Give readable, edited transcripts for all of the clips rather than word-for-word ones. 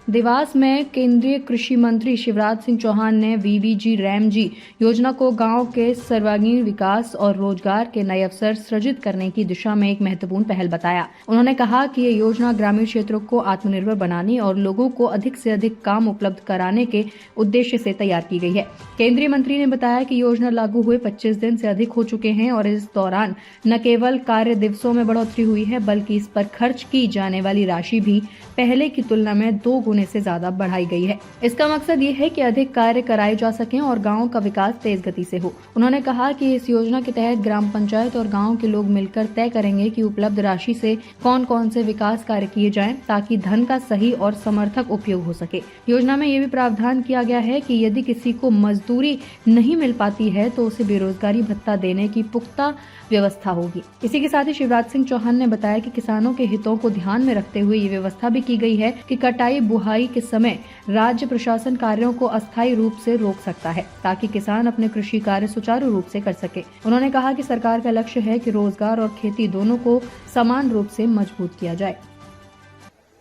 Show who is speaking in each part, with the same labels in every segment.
Speaker 1: देवास में केंद्रीय कृषि मंत्री शिवराज सिंह चौहान ने वीवीजी रैमजी योजना को गांव के सर्वांगीण विकास और रोजगार के नए अवसर सृजित करने की दिशा में एक महत्वपूर्ण पहल बताया। उन्होंने कहा कि ये योजना ग्रामीण क्षेत्रों को आत्मनिर्भर बनाने और लोगों को अधिक से अधिक काम उपलब्ध कराने के उद्देश्य से तैयार की गई है। केंद्रीय मंत्री ने बताया कि योजना लागू हुए 25 दिन से अधिक हो चुके हैं और इस दौरान न केवल कार्य दिवसों में बढ़ोतरी हुई है, बल्कि इस पर खर्च की जाने वाली राशि भी पहले की तुलना में 2 गुने से ज्यादा बढ़ाई गई है। इसका मकसद ये है कि अधिक कार्य कराए जा सकें और गांव का विकास तेज गति से हो। उन्होंने कहा कि इस योजना के तहत ग्राम पंचायत और गांव के लोग मिलकर तय करेंगे कि उपलब्ध राशि से कौन कौन से विकास कार्य किए जाएं, ताकि धन का सही और समर्थक उपयोग हो सके। योजना में ये भी प्रावधान किया गया है कि यदि किसी को मजदूरी नहीं मिल पाती है तो उसे बेरोजगारी भत्ता देने की पुख्ता व्यवस्था होगी। इसी के साथ ही शिवराज सिंह चौहान ने बताया कि किसानों के हितों को ध्यान में रखते हुए ये व्यवस्था भी की गई है कि कटाई बुहाई के समय राज्य प्रशासन कार्यों को अस्थायी रूप से रोक सकता है, ताकि किसान अपने कृषि कार्य सुचारू रूप से कर सके। उन्होंने कहा कि सरकार का लक्ष्य है कि रोजगार और खेती दोनों को समान रूप से मजबूत किया जाए।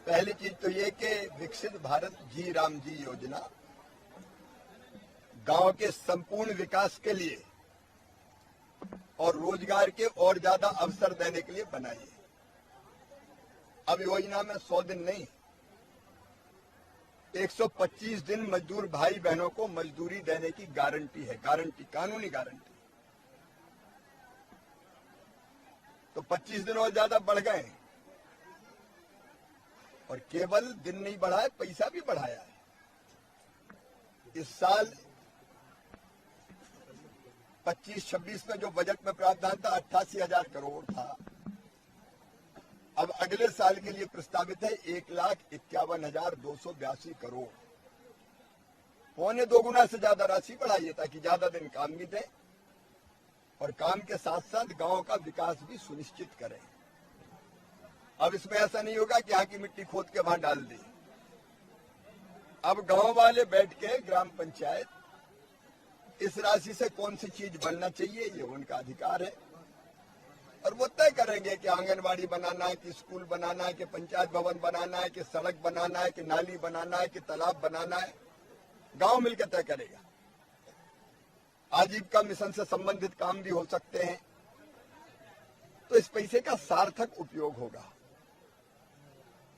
Speaker 2: पहली चीज तो ये कि विकसित भारत जी राम जी योजना गांव के संपूर्ण विकास के लिए और रोजगार के और ज्यादा अवसर देने के लिए बनाई है। अब योजना में 100 दिन नहीं, 125 दिन मजदूर भाई बहनों को मजदूरी देने की गारंटी है। गारंटी, कानूनी गारंटी। तो 25 दिन और ज्यादा बढ़ गए और केवल दिन नहीं बढ़ा है, पैसा भी बढ़ाया है। इस साल 25-26 में जो बजट में प्रावधान था 88,000 करोड़ था। अब अगले साल के लिए प्रस्तावित है 1,51,282 करोड़। पौने 2 गुना से ज्यादा राशि बढ़ाई है, ताकि ज्यादा दिन काम भी दें और काम के साथ साथ गांव का विकास भी सुनिश्चित करें। अब इसमें ऐसा नहीं होगा कि यहाँ की मिट्टी खोद के वहां डाल दी। अब गांव वाले बैठ के ग्राम पंचायत इस राशि से कौन सी चीज बनना चाहिए, ये उनका अधिकार है और वो तय करेंगे कि आंगनबाड़ी बनाना है, कि स्कूल बनाना है, कि पंचायत भवन बनाना है, कि सड़क बनाना है, कि नाली बनाना है, कि तालाब बनाना है। गांव मिलकर तय करेगा। आजीविका मिशन से संबंधित काम भी हो सकते हैं। तो इस पैसे का सार्थक उपयोग होगा।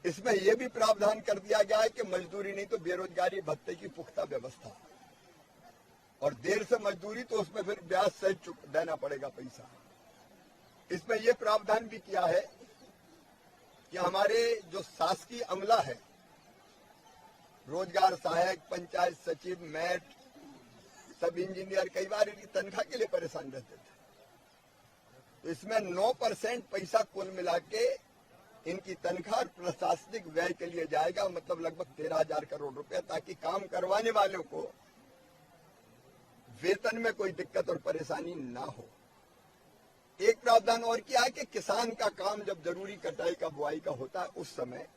Speaker 2: इसमें यह भी प्रावधान कर दिया गया है कि मजदूरी नहीं तो बेरोजगारी भत्ते की पुख्ता व्यवस्था, और देर से मजदूरी तो उसमें फिर ब्याज सहित देना पड़ेगा पैसा। इसमें यह प्रावधान भी किया है कि हमारे जो शासकीय अमला है, रोजगार सहायक, पंचायत सचिव, मैट, सब इंजीनियर कई बार इनकी तनख्वाह के लिए परेशान रहते थे। तो इसमें 9% पैसा कुल मिला के इनकी तनख्वाह और प्रशासनिक व्यय के लिए जाएगा, मतलब लगभग 13,000 करोड़ रुपए, ताकि काम करवाने वालों को वेतन में कोई दिक्कत और परेशानी ना हो। एक प्रावधान और किया है कि किसान का काम जब जरूरी कटाई का बुआई का होता है, उस समय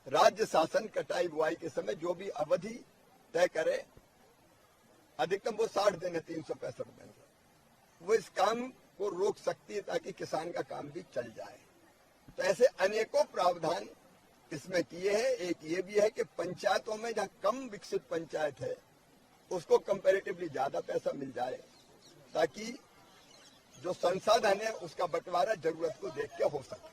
Speaker 2: राज्य शासन कटाई बुआई के समय जो भी अवधि तय करे, अधिकतम वो 60 दिन है, 365 दिन, वो इस काम को रोक सकती है ताकि किसान का काम भी चल जाए। तो ऐसे अनेकों प्रावधान इसमें किए हैं। एक ये भी है कि पंचायतों में जहां कम विकसित पंचायत है उसको कंपैरेटिवली ज्यादा पैसा मिल जाए, ताकि जो संसाधन है उसका बंटवारा जरूरत को देख के हो सके।